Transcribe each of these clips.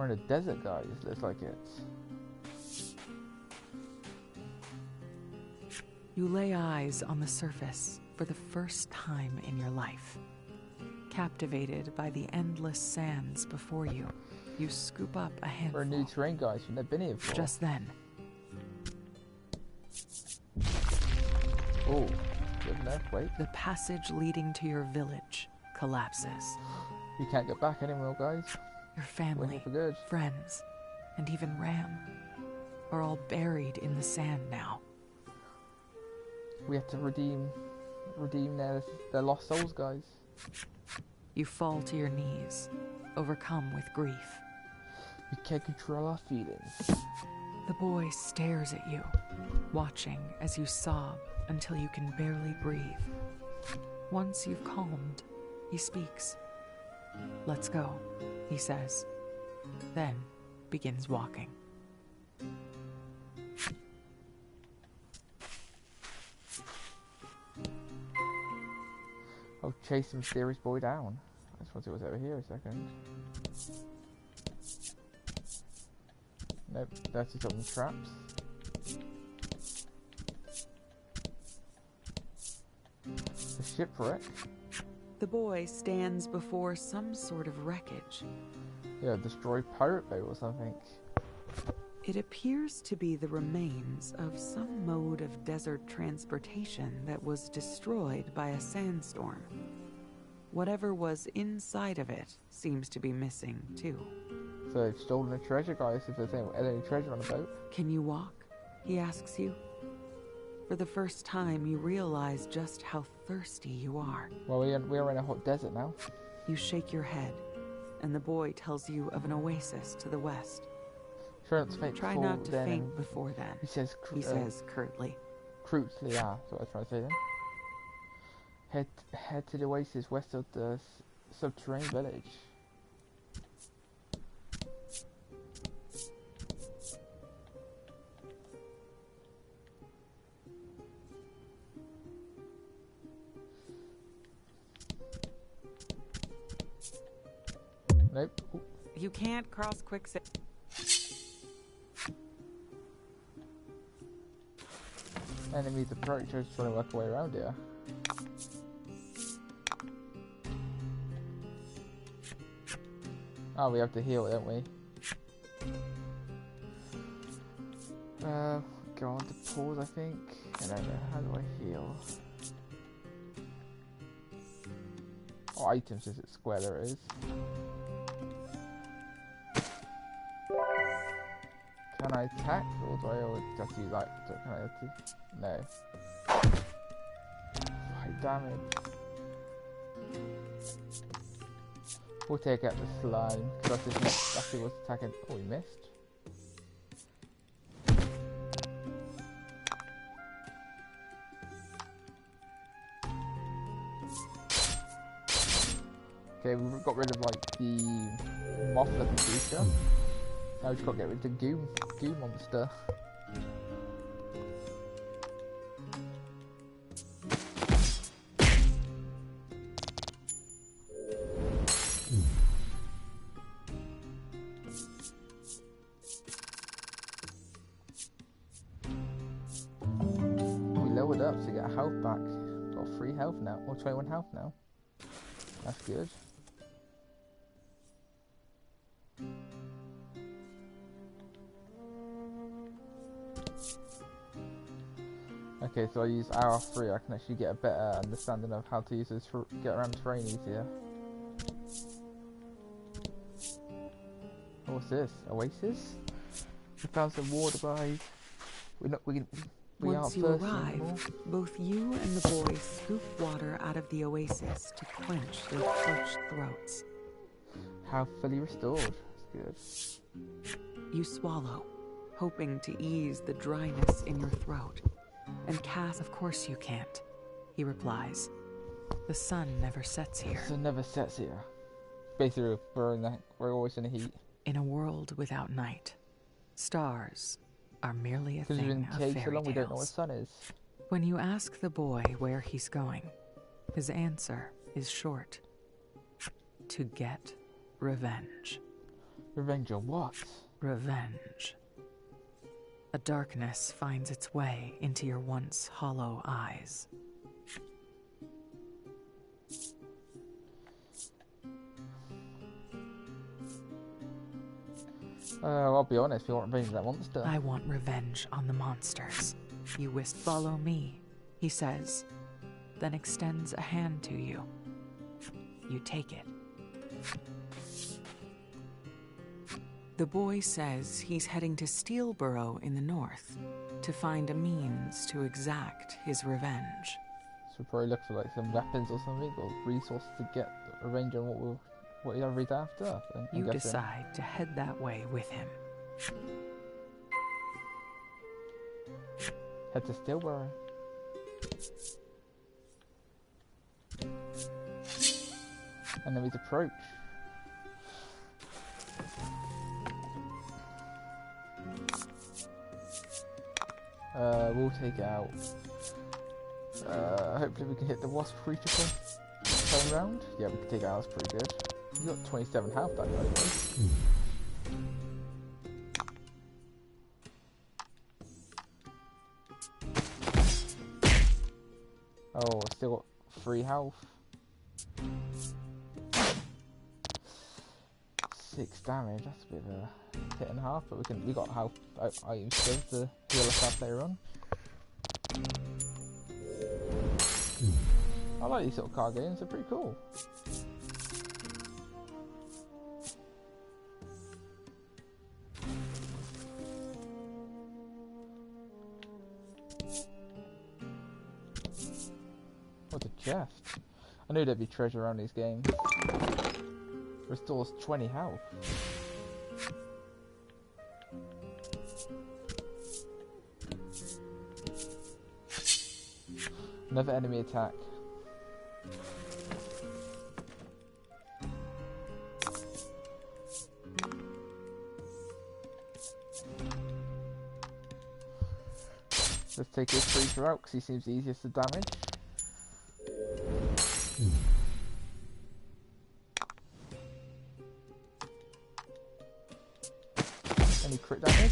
We're in a desert, guys. Looks like it. You lay eyes on the surface for the first time in your life. Captivated by the endless sands before you, you scoop up a handful. We're in new terrain, guys. We've never been here before. Just then. Oh, good enough. Wait. The passage leading to your village collapses. You can't get back anymore, guys. Your We're here family, for good. friends, and even Ram are all buried in the sand now. We have to redeem their lost souls, guys. You fall to your knees, overcome with grief. We can't control our feelings. The boy stares at you, watching as you sob until you can barely breathe. Once you've calmed, he speaks. "Let's go," he says, then begins walking. I'll chase the mysterious boy down. I just want to see what's over here a second. Nope, that's just some traps. The shipwreck. The boy stands before some sort of wreckage. Yeah, destroyed pirate boat or something. It appears to be the remains of some mode of desert transportation that was destroyed by a sandstorm. Whatever was inside of it seems to be missing, too. So they've stolen the treasure, guys, if there's any treasure on the boat. Can you walk? He asks you. For the first time, you realize just how thirsty you are. Well, we're in a hot desert now. You shake your head, and the boy tells you of an oasis to the west. Try not to faint Try before not to then. faint before then, He says curtly. crudely, yeah, that's what I was trying to say then. Head to the oasis west of the subterranean village. Nope. Ooh. You can't cross quicksand. Enemies approach, I was trying to work our way around here. Oh, we have to heal, don't we? Go on to pause, I think. I don't know, how do I heal? Oh, items, is it square? There it is. Can I attack, or do I always just use like, can I attack? No. Right, damage. We'll take out the slime, because that's exactly what's attacking. Oh, we missed. Okay, we got rid of like the moth looking creature. Now we just got to get rid of the goo monster. We leveled up to get health back. Got 3 health now, or 21 health now. That's good. Okay, so I use R3, I can actually get a better understanding of how to use this to get around terrain easier. What's this? Oasis? We found some water, guys. We Once you arrive, both you and the boy scoop water out of the oasis to quench their parched throats. How fully restored. That's good. You swallow, hoping to ease the dryness in your throat. And Cass, of course you can't, he replies. The sun never sets here. The sun never sets here. Basically, we're always in the heat. In a world without night, stars are merely a Because thing we've been of caged fairy so long, we don't know what tales. sun is. When you ask the boy where he's going, his answer is short. To get revenge. Revenge on what? Revenge. A darkness finds its way into your once hollow eyes. I'll be honest, we want revenge on that monster. I want revenge on the monsters. You must follow me, he says, then extends a hand to you. You take it. The boy says he's heading to Steelborough in the north to find a means to exact his revenge. So we'll probably look for like some weapons or something, or resources to get revenge on what he's after. You decide to head that way with him. Head to Steelborough. Enemies approach. We'll take it out. Hopefully we can hit the wasp creature for turn round. Yeah, we can take it out, that's pretty good. He's got 27 health, that guy does. Oh, still got 3 health. 6 damage, that's a bit of a hit and a half, but we got health items still to heal us up later on. I like these sort of card games, they're pretty cool. What's a chest? I knew there'd be treasure around these games. Restores 20 health. Another enemy attack. Let's take this creature out because he seems the easiest to damage. Any crit damage?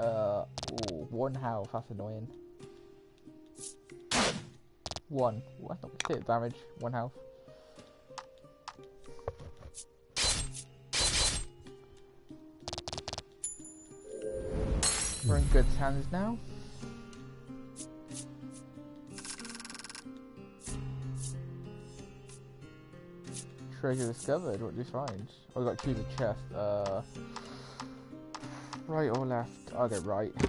Ooh, 1 health, that's annoying. 1. What? Not hit damage, 1 health. We're in good hands now. Treasure discovered, what did you find? Oh, we got to choose a chest. Right or left? I'll go right. We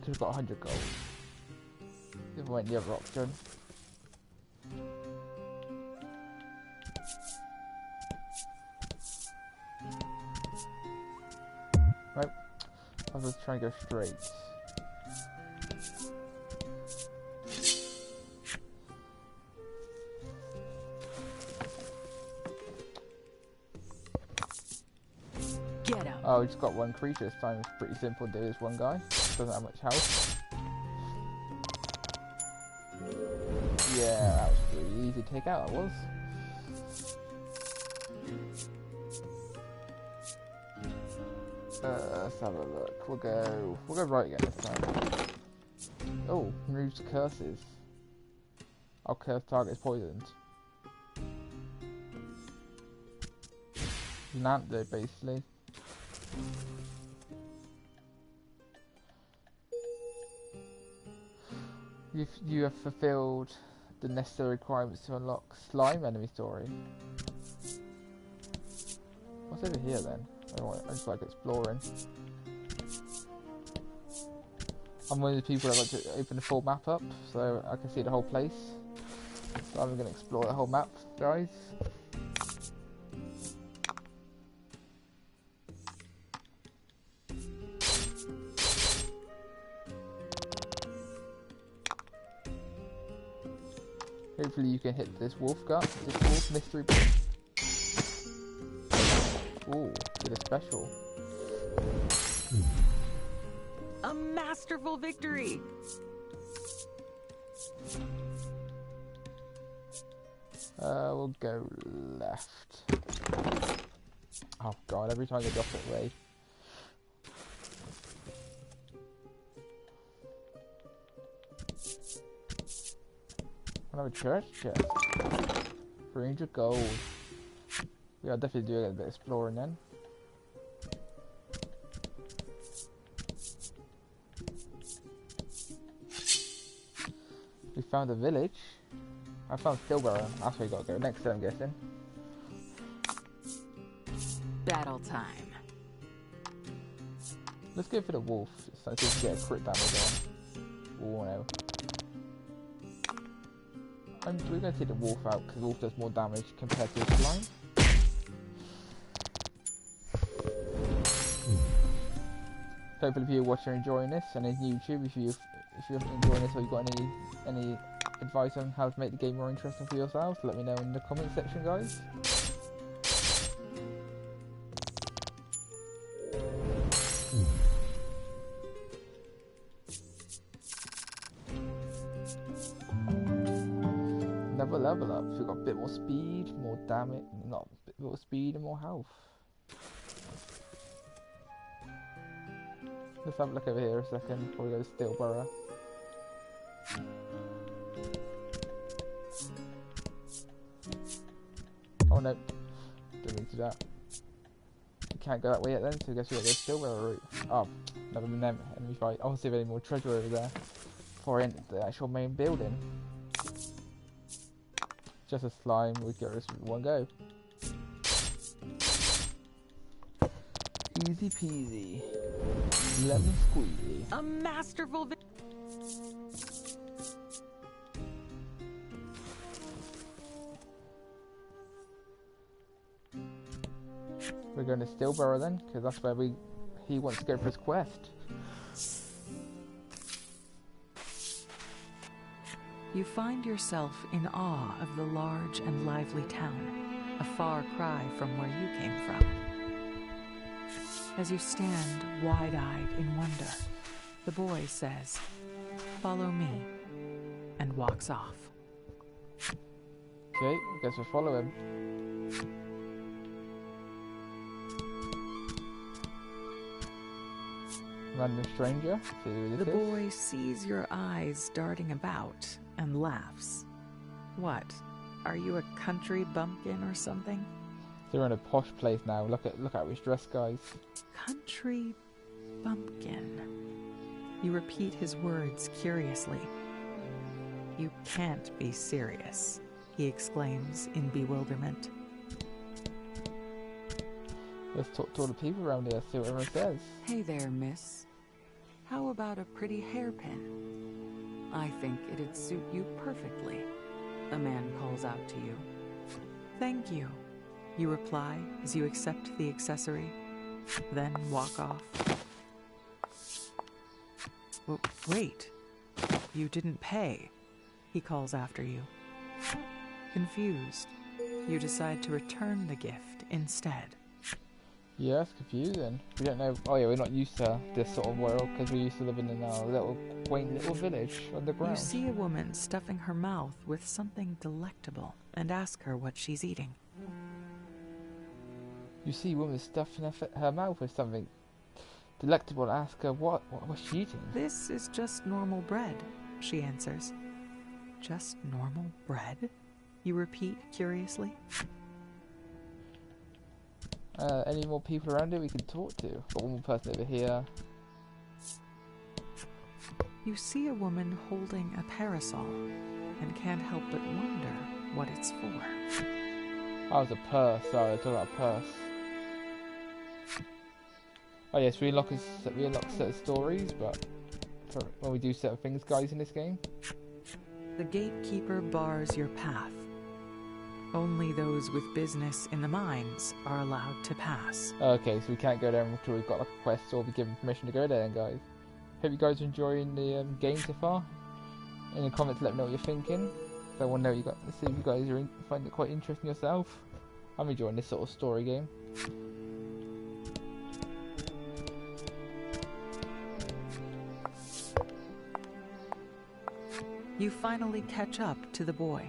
could have got 100 gold. If we went the other option. Right. I'll just try and go straight. Oh, we just got 1 creature this time. It's pretty simple to do. This one guy doesn't have much health. Yeah, that was pretty easy to take out. It was. Let's have a look. We'll go right again this time. Oh, removes curses. Our curse target is poisoned. An antidote, basically. You have fulfilled the necessary requirements to unlock slime enemy story. What's over here then? I just like exploring. I'm one of the people that like to open the full map up so I can see the whole place. So I'm going to explore the whole map, guys. Hopefully you can hit this wolf mystery book. Ooh, did a special. A masterful victory! We'll go left. Oh god, every time I go the opposite way. I have a church chest. 300 gold. Yeah, I'll definitely do a bit of exploring then. We found a village. I found Steelborough. That's where you gotta go next, I'm guessing. Battle time. Let's go for the wolf, so I think we can get a crit damage on. Oh no. We're going to take the wolf out because the wolf does more damage compared to the slime. Hopefully, if you're watching or enjoying this, and it's YouTube, if you're enjoying this or you've got any advice on how to make the game more interesting for yourselves, let me know in the comment section, guys. Another level up. So we've got a bit more speed, more damage, not a bit more speed and more health. Let's have a look over here a second before we go to Steelborough. Oh no, didn't mean to do that. We can't go that way yet then, so I guess we got to go Steelborough route. Oh, never been enemy fight. I want to see if any more treasure over there before I enter the actual main building. Just a slime, we get this with one go. Easy peasy. Lemon squeezy. A masterful We're going to Steelborough then, because that's where he wants to go for his quest. You find yourself in awe of the large and lively town, a far cry from where you came from. As you stand wide-eyed in wonder, the boy says, "Follow me," and walks off. Okay, I guess we'll follow him. Random stranger, see who this The is. boy sees your eyes darting about and laughs. What? Are you a country bumpkin or something? They're in a posh place now. Look how he's dressed, guys. Country bumpkin. You repeat his words curiously. You can't be serious, he exclaims in bewilderment. Let's talk to all the people around here, see what everyone says. Hey there, miss. How about a pretty hairpin? I think it'd suit you perfectly, a man calls out to you. Thank you, you reply as you accept the accessory, then walk off. Wait, you didn't pay, he calls after you. Confused, you decide to return the gift instead. Yeah, it's confusing. We don't know. Oh yeah, we're not used to this sort of world because we're used to living in our little quaint little village underground. You see a woman stuffing her mouth with something delectable and ask her what she's eating. You see a woman stuffing her mouth with something delectable and ask her what's she eating? This is just normal bread, she answers. Just normal bread? You repeat curiously. Any more people around here we can talk to? Got one more person over here. You see a woman holding a parasol and can't help but wonder what it's for. Oh, it's a purse. Sorry, I was talking about a purse. Oh yes, we unlock certain stories, but when we do certain things, guys, in this game. The gatekeeper bars your path. Only those with business in the mines are allowed to pass. Okay, so we can't go there until we've got like a quest or be given permission to go there then, guys. Hope you guys are enjoying the game so far. In the comments, let me know what you're thinking. So I want to know see if you guys are find it quite interesting yourself. I'm enjoying this sort of story game. You finally catch up to the boy,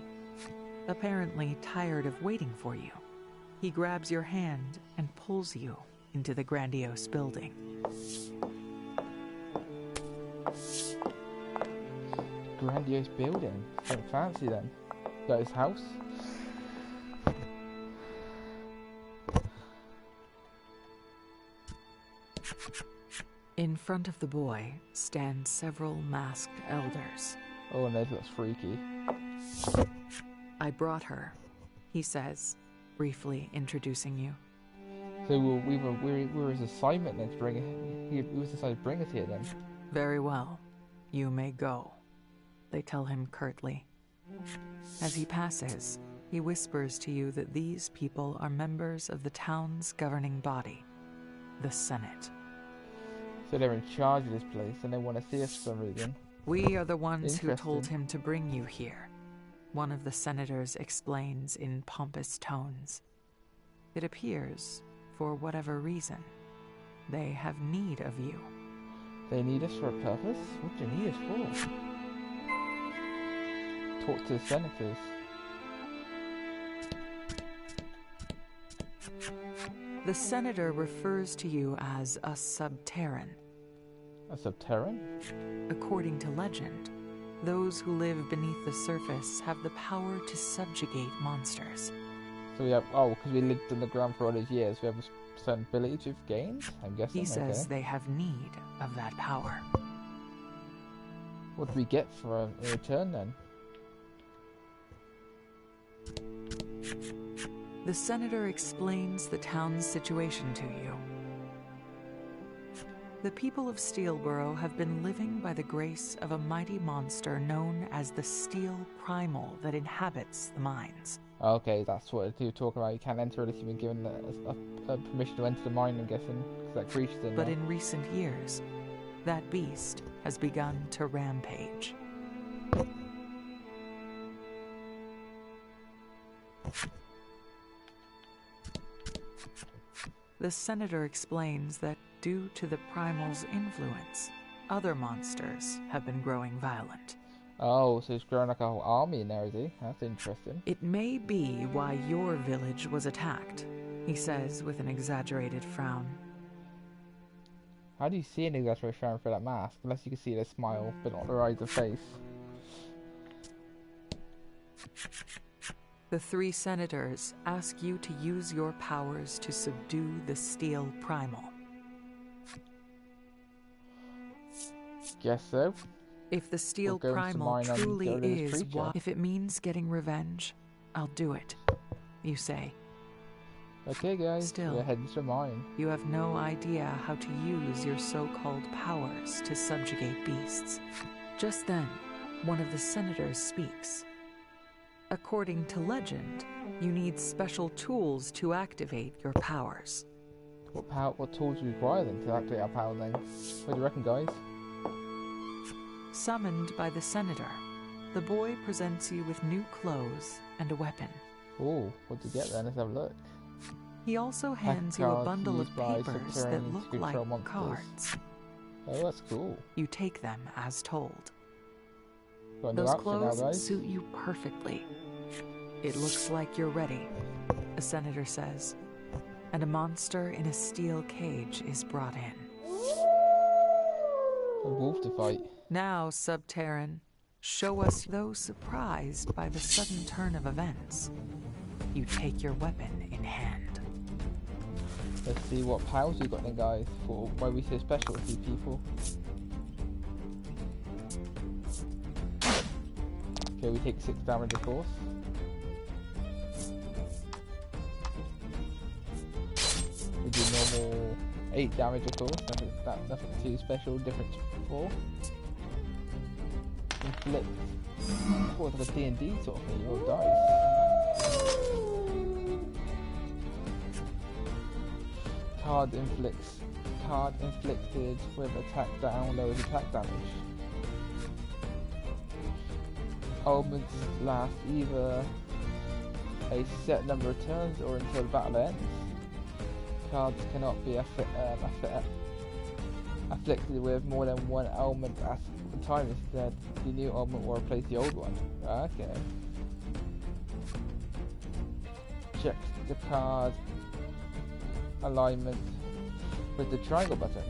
apparently tired of waiting for you. He grabs your hand and pulls you into the grandiose building. Grandiose building. Something fancy then. Got his house. In front of the boy stand several masked elders. Oh, and that looks freaky. I brought her, he says, briefly introducing you. So we were his assignment then to bring it. He was decided to bring us here then. Very well. You may go, they tell him curtly. As he passes, he whispers to you that these people are members of the town's governing body, the Senate. So they're in charge of this place and they want to see us for some reason. We are the ones who told him to bring you here, one of the senators explains in pompous tones. It appears, for whatever reason, they have need of you. They need us for a purpose? What do you need us for? Talk to the senators. The senator refers to you as a subterran. A subterran? According to legend, those who live beneath the surface have the power to subjugate monsters. So we have, because we lived on the ground for all these years, we have a certain ability to gain, I'm guessing. He says they have need of that power. What do we get for in return then? The senator explains the town's situation to you. The people of Steelborough have been living by the grace of a mighty monster known as the Steel Primal that inhabits the mines. Okay, that's what you talk about. You can't enter unless you've been given a permission to enter the mine, I'm guessing, because that creature's in there. But in recent years, that beast has begun to rampage. The senator explains that due to the primal's influence, other monsters have been growing violent. Oh, so he's growing like a whole army in there, is he? That's interesting. It may be why your village was attacked, he says with an exaggerated frown. How do you see an exaggerated frown for that mask? Unless you can see the smile, but not the eyes of face. The three senators ask you to use your powers to subdue the Steel Primal. Guess so. If the Steel Primal truly is what, if it means getting revenge, I'll do it, you say. Okay guys, Still, we're heading to mine. You have no idea how to use your so-called powers to subjugate beasts. Just then, one of the senators speaks. According to legend, you need special tools to activate your powers. What tools do we require then to activate our power then? What do you reckon, guys? Summoned by the senator, the boy presents you with new clothes and a weapon. Oh, what to get then? Let's have a look. He also hands you a bundle of papers that look like cards. Oh, that's cool. You take them as told. Those clothes suit you perfectly. It looks like you're ready, a senator says, and a monster in a steel cage is brought in. A wolf to fight. Now, subterran, show us. Though surprised by the sudden turn of events, you take your weapon in hand. Let's see what powers we got then, guys, for why we say specialty people. Okay, we take 6 damage, of course. We do normal 8 damage, of course. Nothing too special, different to before. Inflict. Oh, it's like a D&D sort of thing. You roll dice. Card inflicted with attack down, lowers attack damage. Ailments last either a set number of turns or until the battle ends. Cards cannot be afflicted with more than one ailment at a time. Instead, the new ailment will replace the old one. Okay. check the card alignment with the triangle button.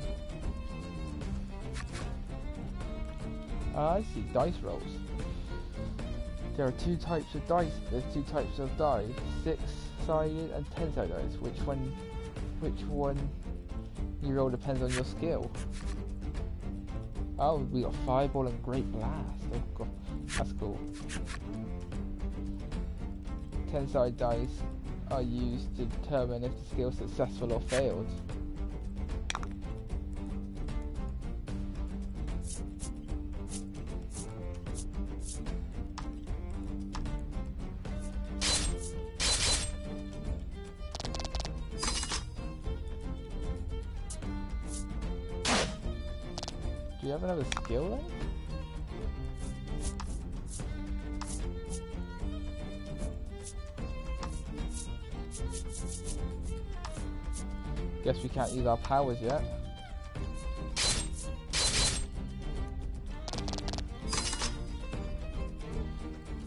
I see, dice rolls. There are two types of dice. There's two types of dice: 6-sided and 10-sided dice. Which one you roll depends on your skill. Oh, we got Fireball and Great Blast. Oh god, that's cool. 10-sided dice are used to determine if the skill is successful or failed. Do you have another skill then? Guess we can't use our powers yet.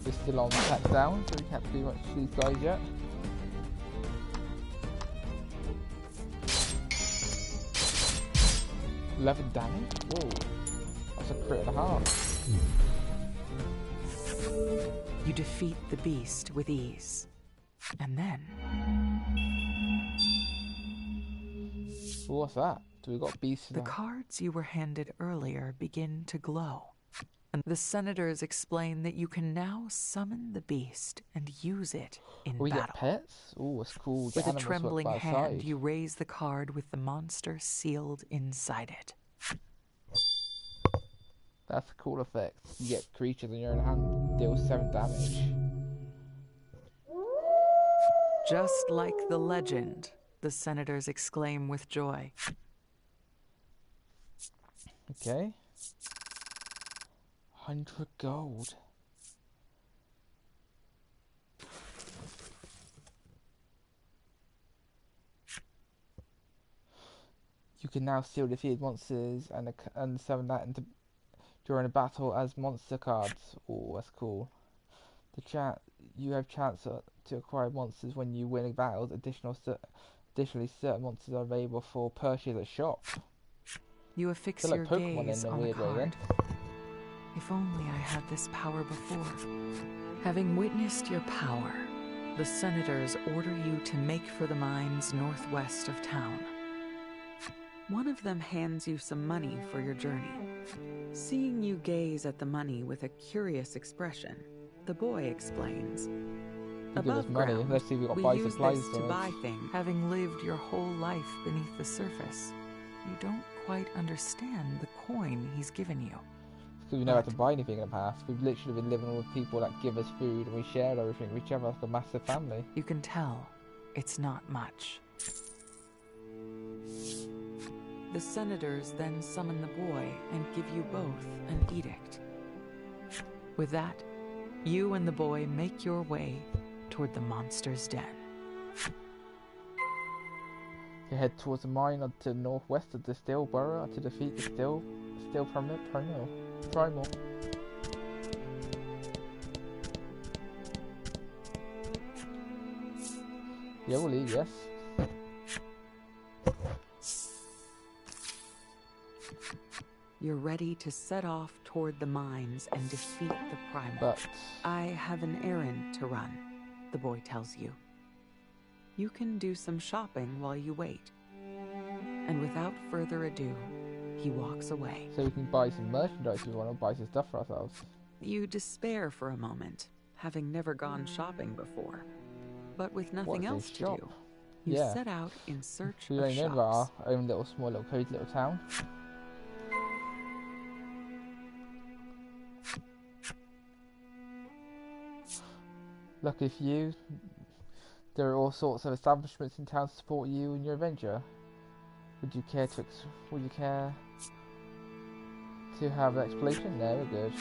We're still on attack down, so we can't do much to these guys yet. $11 damage? Whoa. That's a crit and a half. You defeat the beast with ease. And then... What's that? Do we got beasts? The cards you were handed earlier begin to glow. And the senators explain that you can now summon the beast and use it in battle. We get pets? Oh, it's cool. With a trembling hand, you raise the card with the monster sealed inside it. That's a cool effect. You get creatures in your own hand, deal 7 damage. Just like the legend, the senators exclaim with joy. Okay. 100 gold. You can now seal defeated monsters and summon that into during a battle as monster cards. Oh, that's cool. You have chance to acquire monsters when you win a battle. Additionally, certain monsters are available for purchase at shop. You affix They're your like Pokemon gaze in a on the weird way, card. If only I had this power before. Having witnessed your power, the senators order you to make for the mines northwest of town. One of them hands you some money for your journey. Seeing you gaze at the money with a curious expression, the boy explains. Above ground, let's see if we got we buy use supplies this to buy things. Having lived your whole life beneath the surface, you don't quite understand the coin he's given you. Because we never had to buy anything in the past. We've literally been living with people that give us food and we shared everything with each other like a massive family. You can tell it's not much. The senators then summon the boy and give you both an edict. With that, you and the boy make your way toward the monster's den. You head towards the mine to the northwest of the Steelborough to defeat the Steel Primal. Yeah, we'll leave, yes. You're ready to set off toward the mines and defeat the Primal. But I have an errand to run, the boy tells you. You can do some shopping while you wait. And without further ado, he walks away. So we can buy some merchandise if we want to buy some stuff for ourselves. You despair for a moment, having never gone shopping before. But with nothing else to do, you set out in search of shops. Our own small little cozy little town. Lucky for you, there are all sorts of establishments in town to support you in your adventure. Would you care to have an explanation? No, we're good.